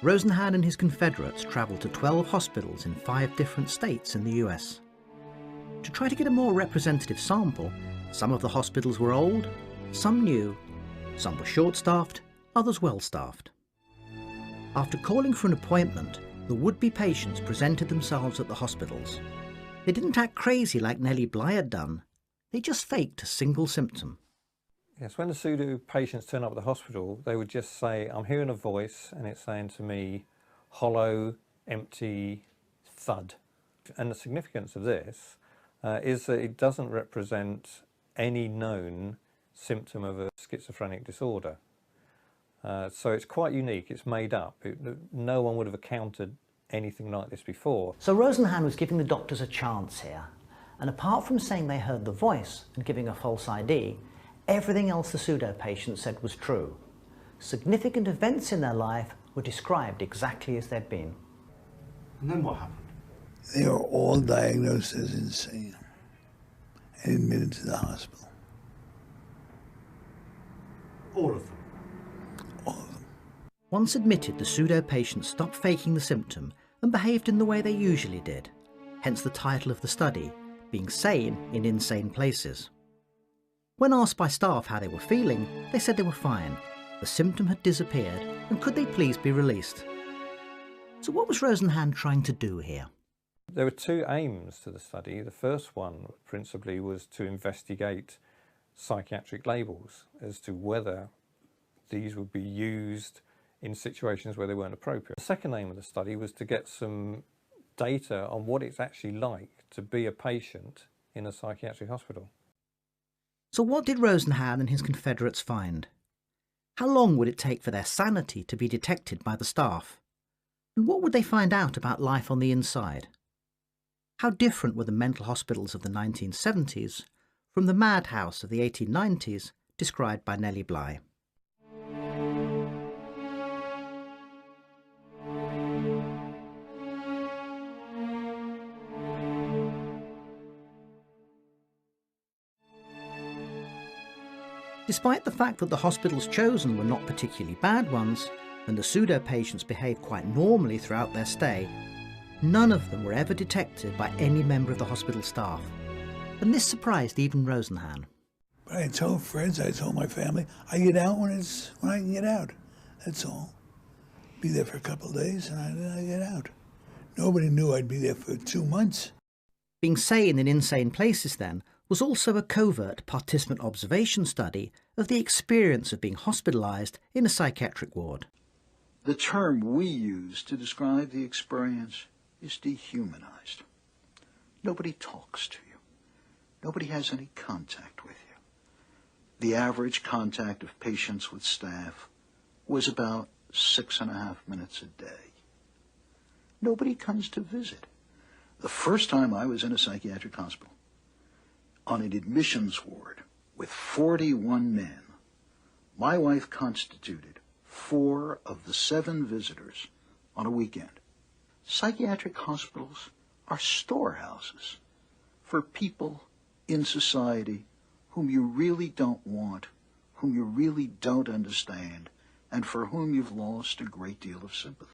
Rosenhan and his confederates travelled to 12 hospitals in 5 different states in the US. To try to get a more representative sample, some of the hospitals were old, some new, some were short-staffed, others well-staffed. After calling for an appointment, the would-be patients presented themselves at the hospitals. They didn't act crazy like Nellie Bly had done. They just faked a single symptom. Yes, when the pseudo patients turn up at the hospital, they would just say, I'm hearing a voice and it's saying to me, hollow, empty, thud. And the significance of this is that it doesn't represent any known symptom of a schizophrenic disorder. So it's quite unique, it's made up. No one would have encountered anything like this before. So Rosenhan was giving the doctors a chance here. And apart from saying they heard the voice and giving a false ID, everything else the pseudo-patient said was true. Significant events in their life were described exactly as they'd been. And then what happened? They were all diagnosed as insane and admitted to the hospital. All of them? All of them. Once admitted, the pseudo-patients stopped faking the symptom and behaved in the way they usually did, hence the title of the study, being sane in insane places. When asked by staff how they were feeling, they said they were fine. The symptom had disappeared, and could they please be released? So what was Rosenhan trying to do here? There were 2 aims to the study. The first one, principally, was to investigate psychiatric labels as to whether these would be used in situations where they weren't appropriate. The second aim of the study was to get some data on what it's actually like to be a patient in a psychiatric hospital. So what did Rosenhan and his confederates find? How long would it take for their sanity to be detected by the staff? And what would they find out about life on the inside? How different were the mental hospitals of the 1970s from the madhouse of the 1890s described by Nellie Bly? Despite the fact that the hospitals chosen were not particularly bad ones, and the pseudo-patients behaved quite normally throughout their stay, none of them were ever detected by any member of the hospital staff. And this surprised even Rosenhan. But I told friends, I told my family, I get out when I can get out. That's all. Be there for a couple of days and I get out. Nobody knew I'd be there for 2 months. Being sane in insane places, then, was also a covert participant observation study of the experience of being hospitalised in a psychiatric ward. The term we use to describe the experience is dehumanized. Nobody talks to you. Nobody has any contact with you. The average contact of patients with staff was about 6.5 minutes a day. Nobody comes to visit. The first time I was in a psychiatric hospital, on an admissions ward with 41 men, my wife constituted 4 of the 7 visitors on a weekend. Psychiatric hospitals are storehouses for people in society whom you really don't want, whom you really don't understand, and for whom you've lost a great deal of sympathy.